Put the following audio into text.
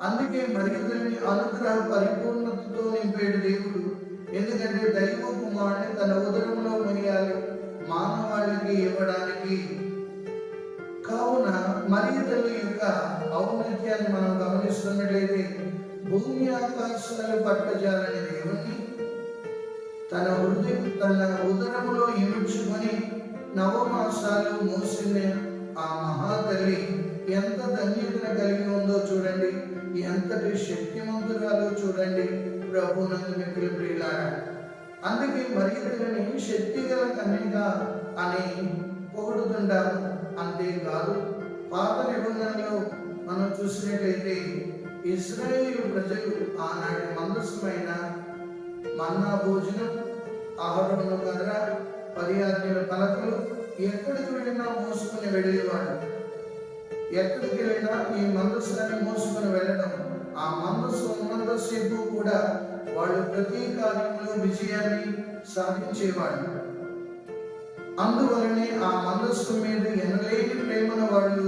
అందుకే మరి ఇతని అనుగ్రహ పరిపూర్ణతతో నింపేడు దేవుడు. ఎందుకంటే దైవ కుమారుని తన ఉదరంలో మొయ్యాలి, మానవాళికి ఇవ్వడానికి. కావున మరి ఇతని యొక్క ఔన్నత్యాన్ని మనం గమనిస్తున్నట్లయితే, భూమి ఆకాశాలు పట్టజాలని దేవుణ్ణి తన ఉదరములో ఇముడ్చుకొని నవమాసాలు మోసిన ఆ మహాతల్లి ఎంత ధన్యతను కలిగి ఉందో చూడండి, ఎంతటి శక్తిమంతురాలో చూడండి. ప్రభునందు మిక్కిలి ప్రియులారా, అందుకే మరి ఇతని శక్తిగల కన్యక అని పొగుడుతుంటాము. అంతేకాదు, పాత నిబంధనలో మనం చూసినట్లయితే ఇశ్రాయేలు ప్రజలు ఆనాటి మందసమైన మన్నా భోజనం, ఆహారముల కర్ర, 10 ఆజ్ఞల పలకలు ఎక్కడికి వెళ్ళినా మోసుకుని వెళ్ళేవాడు. ఎక్కడికి వెళ్ళినా ఈ మందస్సాన్ని మోసుకుని వెళ్ళడం, ఆ మందస్సు ఉన్నంతసేపు కూడా వాళ్ళు ప్రతి కార్యంలో విజయాన్ని సాధించేవాడు. అందువలనే ఆ మందస్సు మీద ఎనలేని ప్రేమను వాళ్ళు